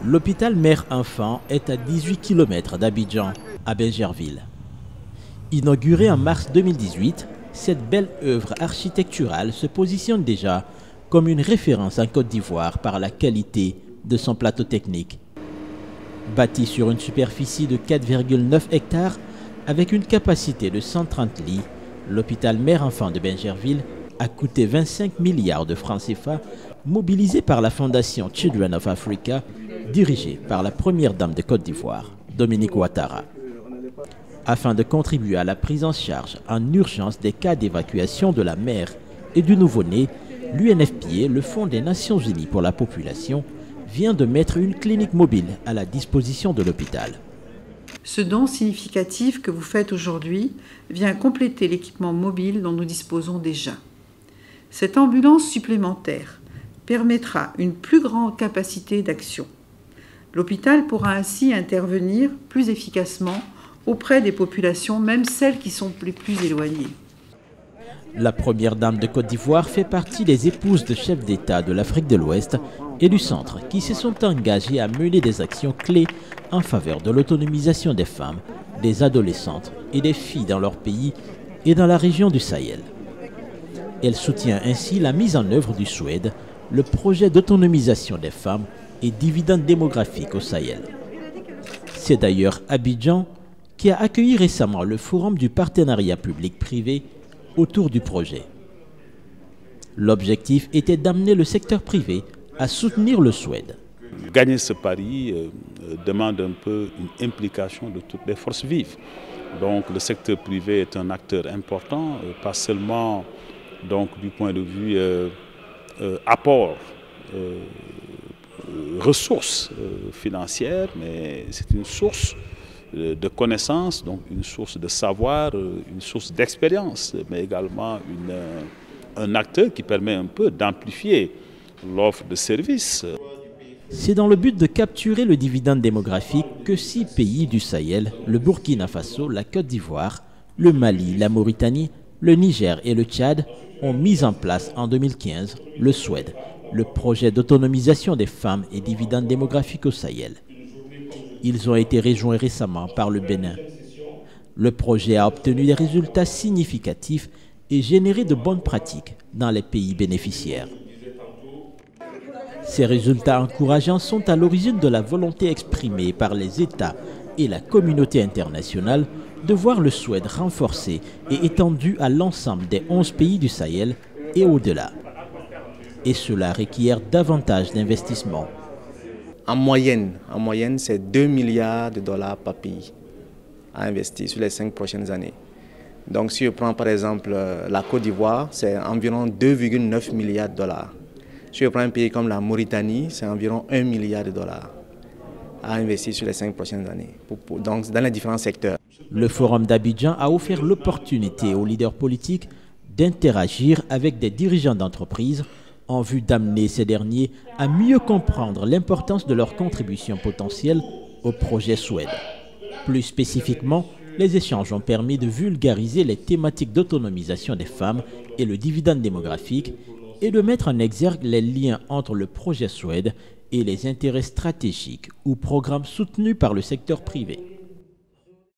L'hôpital mère-enfant est à 18 km d'Abidjan, à Bingerville. Inauguré en mars 2018, cette belle œuvre architecturale se positionne déjà comme une référence en Côte d'Ivoire par la qualité de son plateau technique. Bâti sur une superficie de 4,9 hectares avec une capacité de 130 lits, l'hôpital mère-enfant de Bingerville a coûté 25 milliards de francs CFA, mobilisé par la fondation Children of Africa, dirigée par la première dame de Côte d'Ivoire, Dominique Ouattara. Afin de contribuer à la prise en charge en urgence des cas d'évacuation de la mère et du nouveau-né, l'UNFPA, le Fonds des Nations Unies pour la population, vient de mettre une clinique mobile à la disposition de l'hôpital. Ce don significatif que vous faites aujourd'hui vient compléter l'équipement mobile dont nous disposons déjà. Cette ambulance supplémentaire permettra une plus grande capacité d'action. L'hôpital pourra ainsi intervenir plus efficacement auprès des populations, même celles qui sont les plus éloignées. La première dame de Côte d'Ivoire fait partie des épouses de chefs d'État de l'Afrique de l'Ouest et du Centre qui se sont engagées à mener des actions clés en faveur de l'autonomisation des femmes, des adolescentes et des filles dans leur pays et dans la région du Sahel. Elle soutient ainsi la mise en œuvre du SWED, le projet d'autonomisation des femmes et dividendes démographiques au Sahel. C'est d'ailleurs Abidjan qui a accueilli récemment le forum du partenariat public-privé autour du projet. L'objectif était d'amener le secteur privé à soutenir le SWED. Gagner ce pari demande un peu une implication de toutes les forces vives. Donc le secteur privé est un acteur important, pas seulement donc, du point de vue apport, ressources financières, mais c'est une source de connaissances, donc une source de savoir, une source d'expérience, mais également un acteur qui permet un peu d'amplifier l'offre de services. C'est dans le but de capturer le dividende démographique que 6 pays du Sahel, le Burkina Faso, la Côte d'Ivoire, le Mali, la Mauritanie, le Niger et le Tchad ont mis en place en 2015 le SWED, le projet d'autonomisation des femmes et dividendes démographiques au Sahel. Ils ont été rejoints récemment par le Bénin. Le projet a obtenu des résultats significatifs et généré de bonnes pratiques dans les pays bénéficiaires. Ces résultats encourageants sont à l'origine de la volonté exprimée par les États et la communauté internationale de voir le SWED renforcé et étendu à l'ensemble des 11 pays du Sahel et au-delà. Et cela requiert davantage d'investissements. En moyenne, c'est 2 milliards de dollars par pays à investir sur les 5 prochaines années. Donc si je prends par exemple la Côte d'Ivoire, c'est environ 2,9 milliards de dollars. Si je prends un pays comme la Mauritanie, c'est environ 1 milliard de dollars à investir sur les 5 prochaines années, donc dans les différents secteurs. Le Forum d'Abidjan a offert l'opportunité aux leaders politiques d'interagir avec des dirigeants d'entreprises en vue d'amener ces derniers à mieux comprendre l'importance de leur contribution potentielle au projet SWED. Plus spécifiquement, les échanges ont permis de vulgariser les thématiques d'autonomisation des femmes et le dividende démographique et de mettre en exergue les liens entre le projet SWED et les intérêts stratégiques ou programmes soutenus par le secteur privé.